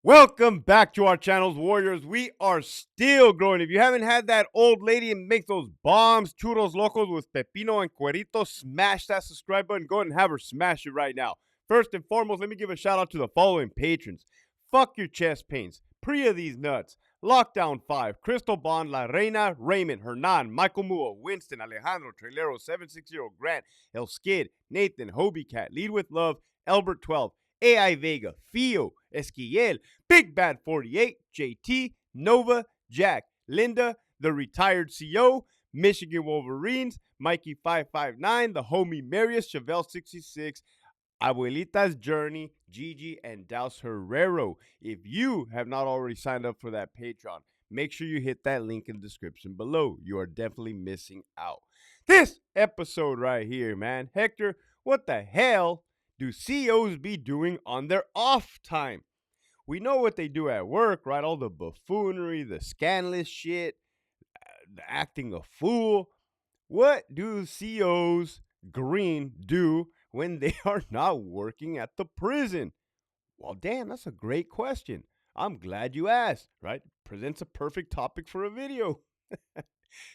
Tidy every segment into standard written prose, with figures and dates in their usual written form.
Welcome back to our channels, Warriors. We are still growing. If you haven't had that old lady and make those bombs, churros locos with pepino and cuerito, smash that subscribe button. Go ahead and have her smash it right now. First and foremost, let me give a shout out to the following patrons. Fuck Your Chest Pains, Priya These Nuts, Lockdown 5, Crystal Bond, La Reina, Raymond, Hernan, Michael Mua, Winston, Alejandro, Trailero, 760, Grant, El Skid, Nathan, Hobie Cat, Lead With Love, Albert 12, AI Vega, Fio, Esquiel, Big Bad 48, JT, Nova, Jack, Linda, the retired CO, Michigan Wolverines, Mikey 559, the homie Marius, Chevelle 66, Abuelita's Journey, Gigi, and Daus Herrero. If you have not already signed up for that Patreon, make sure you hit that link in the description below. You are definitely missing out. This episode right here, man. Hector, what the hell do CEOs be doing on their off time? We know what they do at work, right? All the buffoonery, the scandalous shit, the acting a fool. What do CEOs green do when they are not working at the prison? Well, damn, that's a great question. I'm glad you asked, right? Presents a perfect topic for a video.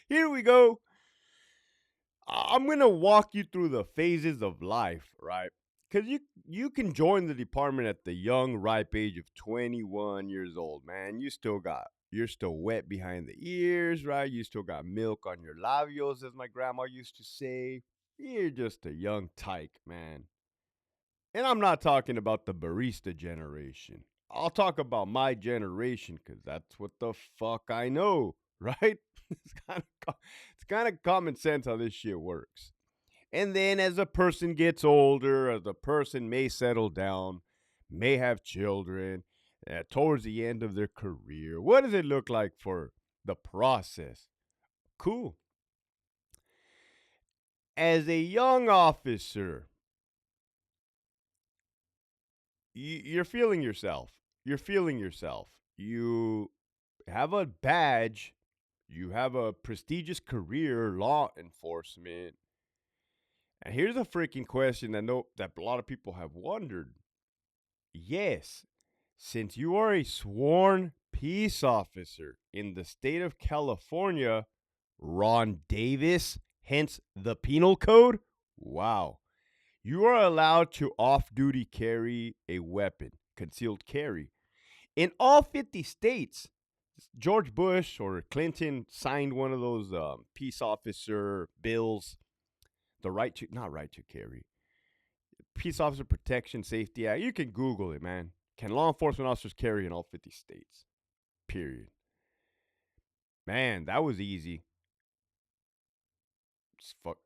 Here we go. I'm going to walk you through the phases of life, right? Because you can join the department at the young, ripe age of 21 years old, man. You're still wet behind the ears, right? You still got milk on your labios, as my grandma used to say. You're just a young tyke, man. And I'm not talking about the barista generation. I'll talk about my generation because that's what the fuck I know, right? It's kind of common sense how this shit works. And then as a person gets older, as a person may settle down, may have children, towards the end of their career, what does it look like for the process? Cool. As a young officer, you're feeling yourself. You're feeling yourself. You have a badge. You have a prestigious career, law enforcement. And here's a freaking question that a lot of people have wondered. Yes, since you are a sworn peace officer in the state of California, Ron Davis, hence the penal code, wow, you are allowed to off duty carry a weapon, concealed carry. In all 50 states, George Bush or Clinton signed one of those peace officer bills, not right to carry, Peace Officer Protection Safety Act. You can Google it, man. Can law enforcement officers carry in all 50 states? Period. Man, that was easy. Fuck.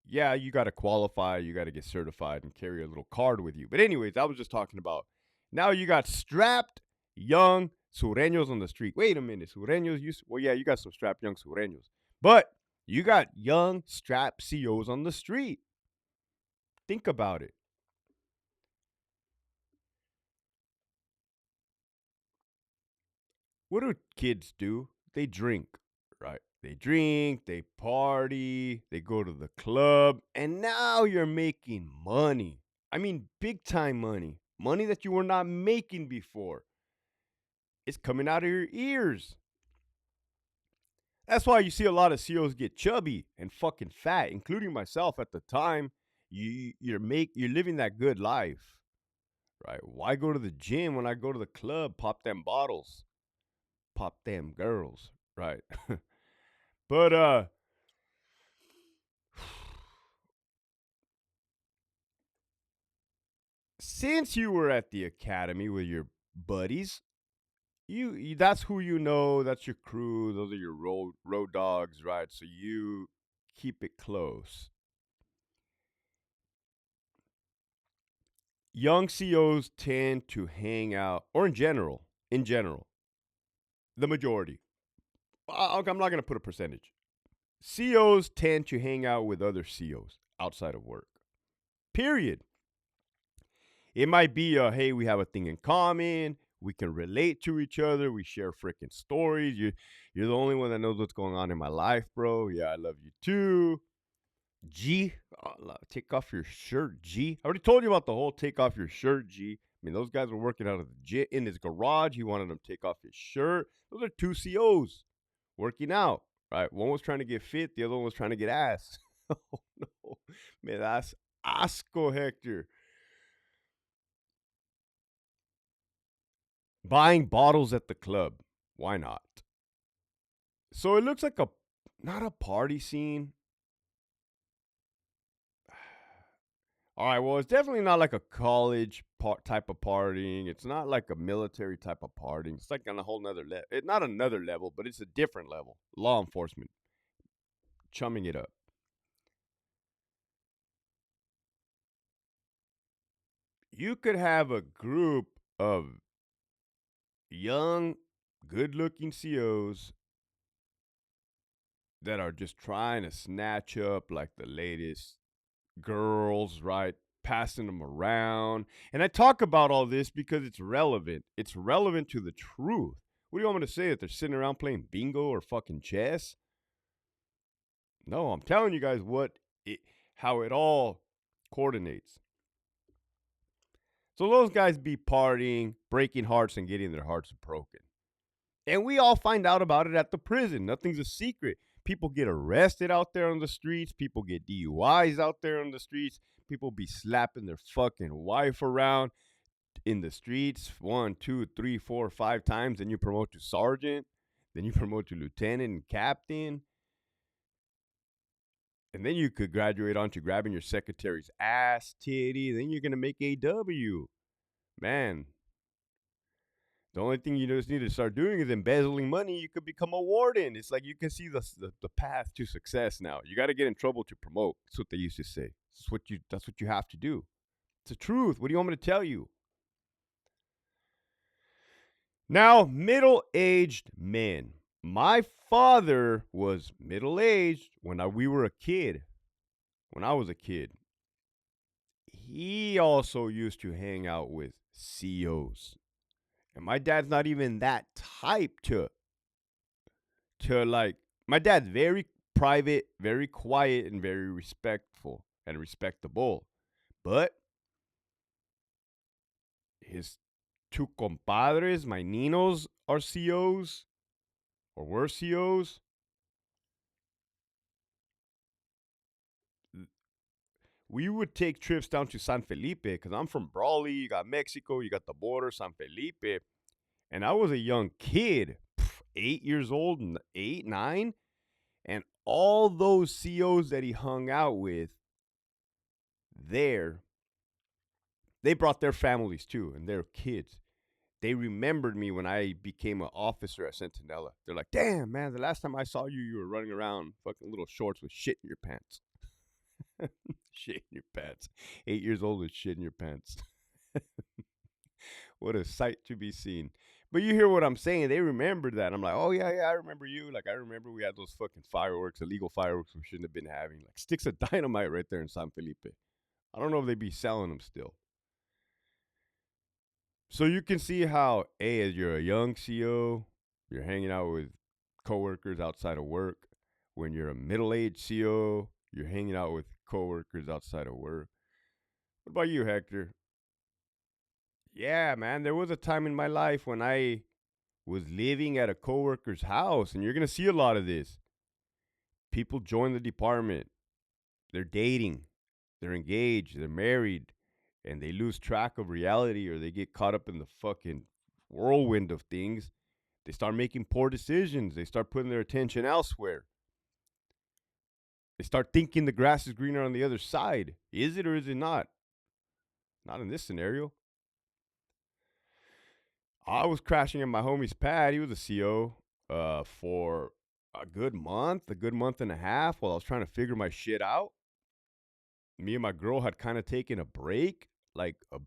Yeah, you got to qualify. You got to get certified and carry a little card with you. But anyways, I was just talking about now you got strapped young sureños on the street. Wait a minute, sureños. You got some strapped young sureños, but you got young strapped COs on the street. Think about it. What do kids do? They drink, right? They drink, they party, they go to the club, and now you're making money. I mean, big time money. Money that you were not making before. It's coming out of your ears. That's why you see a lot of CEOs get chubby and fucking fat, including myself at the time. You're living that good life, right? Why go to the gym when I go to the club, pop them bottles, pop them girls, right? But since you were at the academy with your buddies, that's who you know, that's your crew, those are your road dogs, right? So you keep it close. Young COs tend to hang out, or in general, the majority. I'm not going to put a percentage. COs tend to hang out with other COs outside of work. Period. It might be hey, we have a thing in common. We can relate to each other. We share freaking stories. You're the only one that knows what's going on in my life, bro. Yeah, I love you too. G, take off your shirt, G. I already told you about the whole take off your shirt, G. I mean, those guys were working out of the gym in his garage. He wanted them to take off his shirt. Those are two COs working out, right? One was trying to get fit, the other one was trying to get ass. Oh no, man, that's asco, Hector. Buying bottles at the club. Why not? So it looks like a not a party scene. All right, well, it's definitely not like a college type of partying. It's not like a military type of partying. It's like on a whole nother level. It's not another level, but it's a different level. Law enforcement chumming it up. You could have a group of young, good-looking COs that are just trying to snatch up like the latest girls, right? Passing them around. And I talk about all this because it's relevant. It's relevant to the truth. What do you want me to say? That they're sitting around playing bingo or fucking chess? No, I'm telling you guys how it all coordinates. So those guys be partying, breaking hearts, and getting their hearts broken. And we all find out about it at the prison. Nothing's a secret. People get arrested out there on the streets. People get DUIs out there on the streets. People be slapping their fucking wife around in the streets 1, 2, 3, 4, 5 times. Then you promote to sergeant. Then you promote to lieutenant and captain. And then you could graduate onto grabbing your secretary's ass, titty. Then you're going to make AW. Man, the only thing you just need to start doing is embezzling money. You could become a warden. It's like you can see the path to success now. You got to get in trouble to promote. That's what they used to say. That's what you have to do. It's the truth. What do you want me to tell you? Now, middle-aged men. My father was middle-aged when we were a kid. When I was a kid, he also used to hang out with COs. And my dad's not even that type to like my dad's very private, very quiet, and very respectful and respectable. But his two compadres, my ninos, are COs or were COs. We would take trips down to San Felipe because I'm from Brawley. You got Mexico, you got the border, San Felipe. And I was a young kid, 8 years old, 8, 9. And all those COs that he hung out with there, they brought their families too and their kids. They remembered me when I became an officer at Centinela. They're like, damn, man, the last time I saw you, you were running around fucking little shorts with shit in your pants. Shit in your pants. 8 years old with shit in your pants. What a sight to be seen. But you hear what I'm saying. They remembered that. I'm like, oh, yeah, I remember you. Like, I remember we had those fucking fireworks, illegal fireworks we shouldn't have been having. Like, sticks of dynamite right there in San Felipe. I don't know if they'd be selling them still. So you can see how, A, as you're a young CO, you're hanging out with coworkers outside of work. When you're a middle-aged CO, you're hanging out with coworkers outside of work. What about you, Hector? Yeah, man, there was a time in my life when I was living at a coworker's house, and you're going to see a lot of this. People join the department, they're dating, they're engaged, they're married, and they lose track of reality or they get caught up in the fucking whirlwind of things. They start making poor decisions. They start putting their attention elsewhere. They start thinking the grass is greener on the other side. Is it or is it not? Not in this scenario. I was crashing in my homie's pad. He was a CO for a good month and a half while I was trying to figure my shit out. Me and my girl had kind of taken a break, like a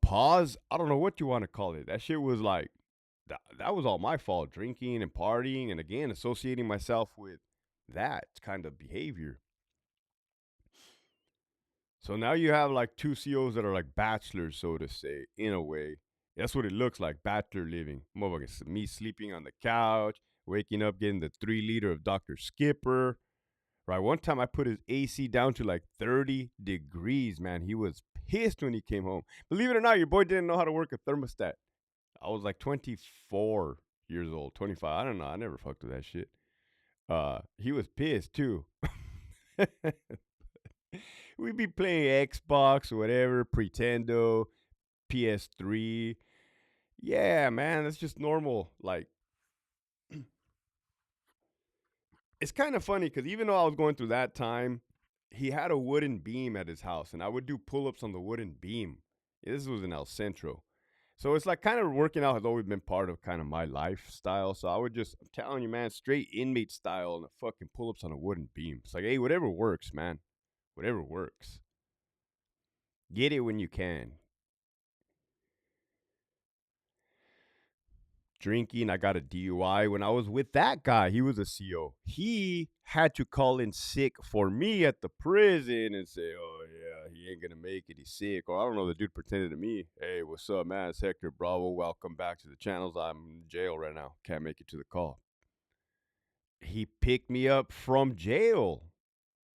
pause. I don't know what you want to call it. That shit was like, that was all my fault. Drinking and partying and again, associating myself with that kind of behavior. So now you have like two COs that are like bachelors, so to say, in a way. That's what it looks like, bachelor living. Me sleeping on the couch, waking up, getting the 3 liter of Dr. Skipper, Right. One time I put his AC down to like 30 degrees, man. He was pissed when he came home. Believe it or not, your boy didn't know how to work a thermostat. I was like 24 years old, 25. I don't know. I never fucked with that shit. He was pissed too. We'd be playing Xbox or whatever, Pretendo, PS3. Yeah, man, that's just normal. Like, it's kind of funny because even though I was going through that time, he had a wooden beam at his house, and I would do pull ups on the wooden beam. This was in El Centro. So it's like kind of working out has always been part of kind of my lifestyle. So I would just, I'm telling you, man, straight inmate style and the fucking pull ups on a wooden beam. It's like, hey, whatever works, man. Whatever works. Get it when you can. Drinking. I got a DUI when I was with that guy. He was a CO. He had to call in sick for me at the prison and say, "Oh yeah, he ain't gonna make it. He's sick." Or I don't know. The dude pretended to me, "Hey, what's up, man? It's Hector Bravo. Welcome back to the channels. I'm in jail right now. Can't make it to the call." He picked me up from jail.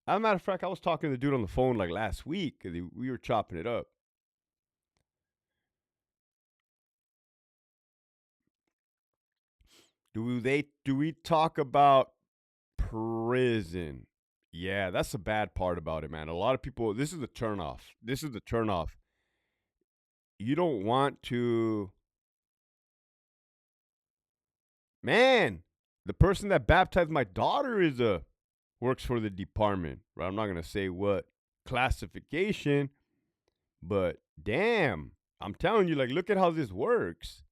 As a matter of fact, I was talking to the dude on the phone like last week because we were chopping it up. Do we talk about prison? Yeah, that's the bad part about it, man. A lot of people. This is the turnoff. This is the turnoff. You don't want to, man. The person that baptized my daughter is a works for the department, right? I'm not gonna say what classification, but damn, I'm telling you, like, look at how this works.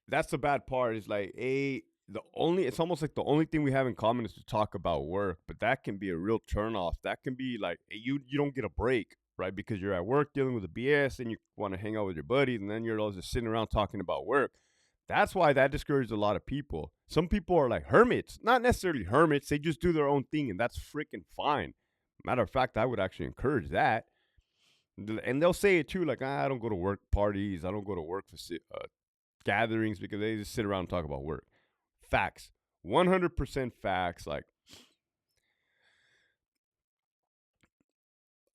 That's the bad part. Is like it's almost like the only thing we have in common is to talk about work, but that can be a real turnoff. That can be like you don't get a break, right? Because you're at work dealing with the BS and you want to hang out with your buddies, and then you're all just sitting around talking about work. That's why that discourages a lot of people. Some people are like hermits, not necessarily hermits. They just do their own thing, and that's freaking fine. Matter of fact, I would actually encourage that. And they'll say it too, like, I don't go to work parties. I don't go to work gatherings because they just sit around and talk about work. Facts. 100% facts. Like,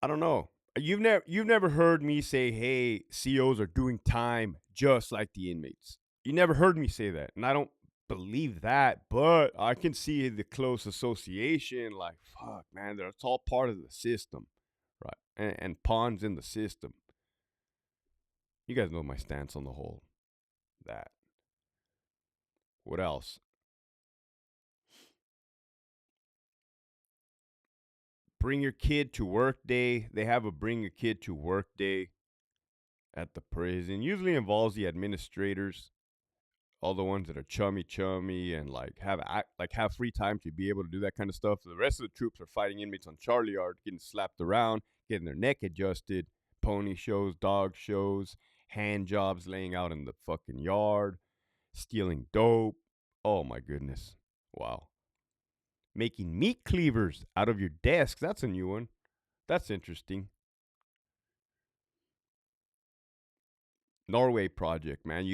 I don't know. You've never heard me say, "Hey, COs are doing time just like the inmates." You never heard me say that, and I don't believe that, but I can see the close association. Like, fuck, man, it's all part of the system, right? And pawns in the system. You guys know my stance on the whole that. What else? Bring your kid to work day. They have a bring your kid to work day at the prison. Usually involves the administrators, all the ones that are chummy and like have free time to be able to do that kind of stuff. The rest of the troops are fighting inmates on Charlie Yard, getting slapped around, getting their neck adjusted, pony shows, dog shows, hand jobs laying out in the fucking yard, stealing dope. Oh my goodness. Wow. Making meat cleavers out of your desk. That's a new one. That's interesting. Norway project, man.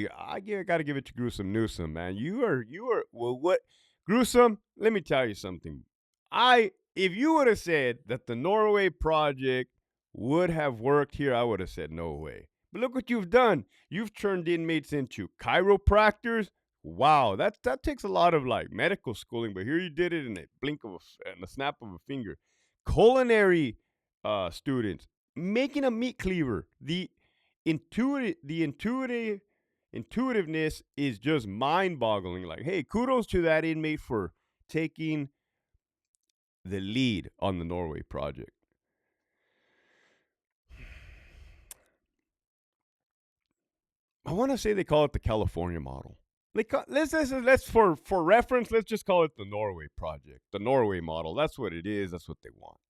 Got to give it to Gruesome Newsome, man. You are well. What Gruesome? Let me tell you something. If you would have said that the Norway project would have worked here, I would have said no way. But look what you've done. You've turned inmates into chiropractors. Wow, that takes a lot of like medical schooling, but here you did it in a in a snap of a finger. Culinary students making a meat cleaver. The intuitiveness is just mind-boggling. Like, hey, kudos to that inmate for taking the lead on the Norway project. I want to say they call it the California model. Let's for reference, let's just call it the Norway project, the Norway model. That's what it is. That's what they want.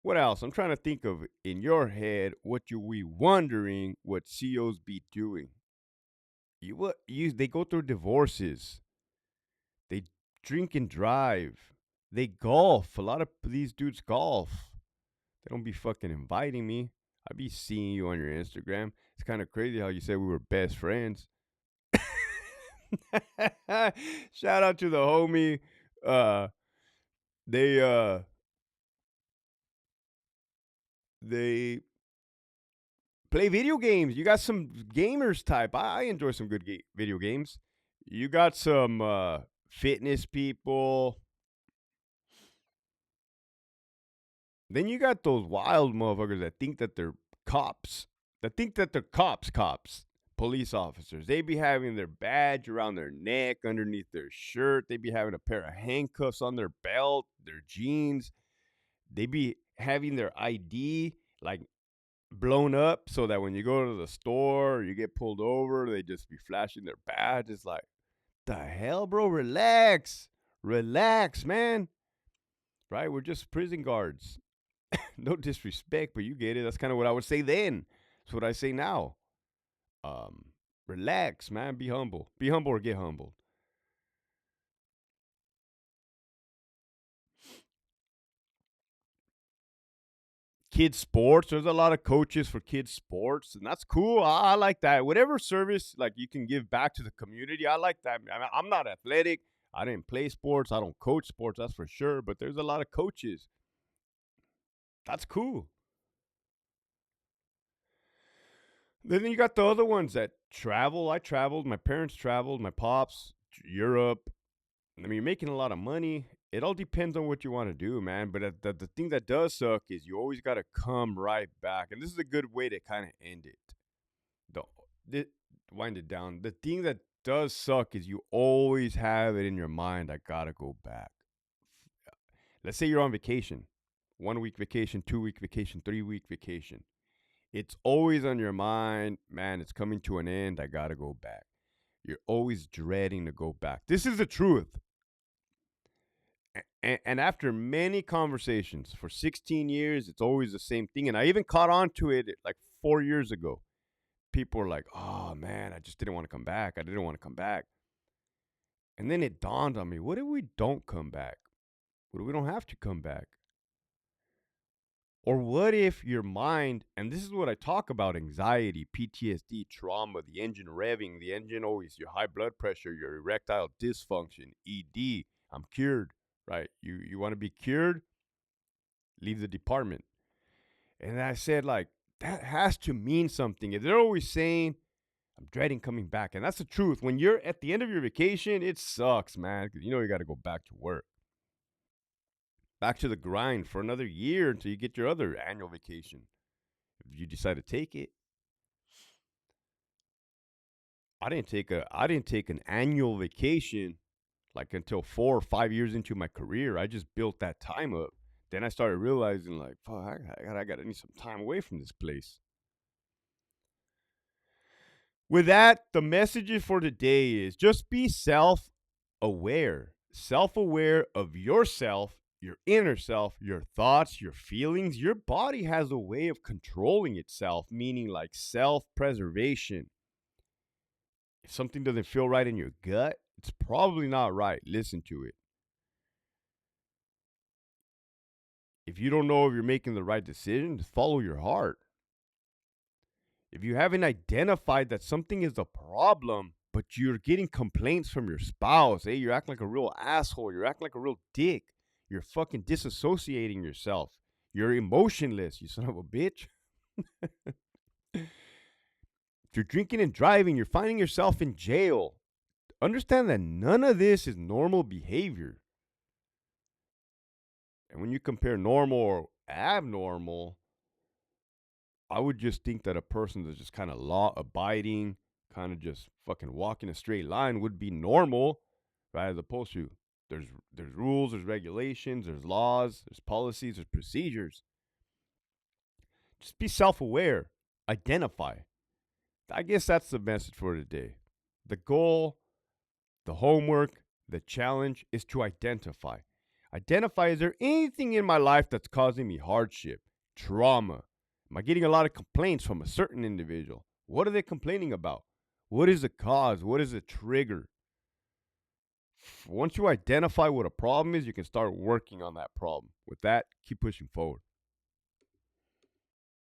What else? I'm trying to think of in your head what you we wondering what COs be doing. They go through divorces. They drink and drive. They golf. A lot of these dudes golf. They don't be fucking inviting me. I be seeing you on your Instagram. It's kind of crazy how you said we were best friends. Shout out to the homie. Uh, they uh they play video games. You got some gamers type. I enjoy some good video games. You got some fitness people. Then you got those wild motherfuckers that think that they're cops. That think that they're cops. Police officers. They be having their badge around their neck, underneath their shirt. They be having a pair of handcuffs on their belt, their jeans. They be having their ID like blown up so that when you go to the store or you get pulled over, they just be flashing their badge. It's like, the hell, bro? Relax. Relax, man. Right? We're just prison guards. No disrespect, but you get it. That's kind of what I would say then. That's what I say now. Um, Relax, man. Be humble. Be humble or get humbled. Kids sports. There's a lot of coaches for kids sports, and that's cool. I like that. Whatever service like you can give back to the community, I like that. I mean, I'm not athletic. I didn't play sports. I don't coach sports. That's for sure. But there's a lot of coaches. That's cool. Then you got the other ones that travel. I traveled. My parents traveled. My pops, Europe. I mean, you're making a lot of money. It all depends on what you want to do, man. But the thing that does suck is you always got to come right back. And this is a good way to kind of end it. The, the Wind it down. The thing that does suck is you always have it in your mind. I gotta go back. Let's say you're on vacation, 1 week vacation, 2 week vacation, 3 week vacation. It's always on your mind, man. It's coming to an end. I gotta go back. You're always dreading to go back. This is the truth. And after many conversations for 16 years, it's always the same thing. And I even caught on to it like 4 years ago. People were like, oh man, I just didn't want to come back. I didn't want to come back. And then it dawned on me, what if we don't come back? What if we don't have to come back? Or what if your mind, and this is what I talk about, anxiety, PTSD, trauma, the engine revving, the engine always, your high blood pressure, your erectile dysfunction, ED, I'm cured, right? You want to be cured? Leave the department. And I said, like, that has to mean something. If they're always saying, I'm dreading coming back. And that's the truth. When you're at the end of your vacation, it sucks, man, because you know you got to go back to work. Back to the grind for another year until you get your other annual vacation. If you decide to take it. I didn't take an annual vacation like until 4 or 5 years into my career. I just built that time up. Then I started realizing like, fuck, I gotta need some time away from this place. With that, the message for today is just be self-aware. Self-aware of yourself, your inner self, your thoughts, your feelings. Your body has a way of controlling itself, meaning like self-preservation. If something doesn't feel right in your gut, it's probably not right. Listen to it. If you don't know if you're making the right decision, just follow your heart. If you haven't identified that something is a problem, but you're getting complaints from your spouse, hey, you're acting like a real asshole, you're acting like a real dick, you're fucking disassociating yourself, you're emotionless, you son of a bitch. If you're drinking and driving, you're finding yourself in jail. Understand that none of this is normal behavior. And when you compare normal or abnormal, I would just think that a person that's just kind of law abiding, kind of just fucking walking a straight line would be normal, right? As opposed to there's rules, there's regulations, there's laws, there's policies, there's procedures. Just be self-aware, identify. I guess that's the message for today. The goal, the homework, the challenge is to identify. Identify, is there anything in my life that's causing me hardship, trauma? Am I getting a lot of complaints from a certain individual? What are they complaining about? What is the cause? What is the trigger? Once you identify what a problem is, you can start working on that problem. With that, keep pushing forward.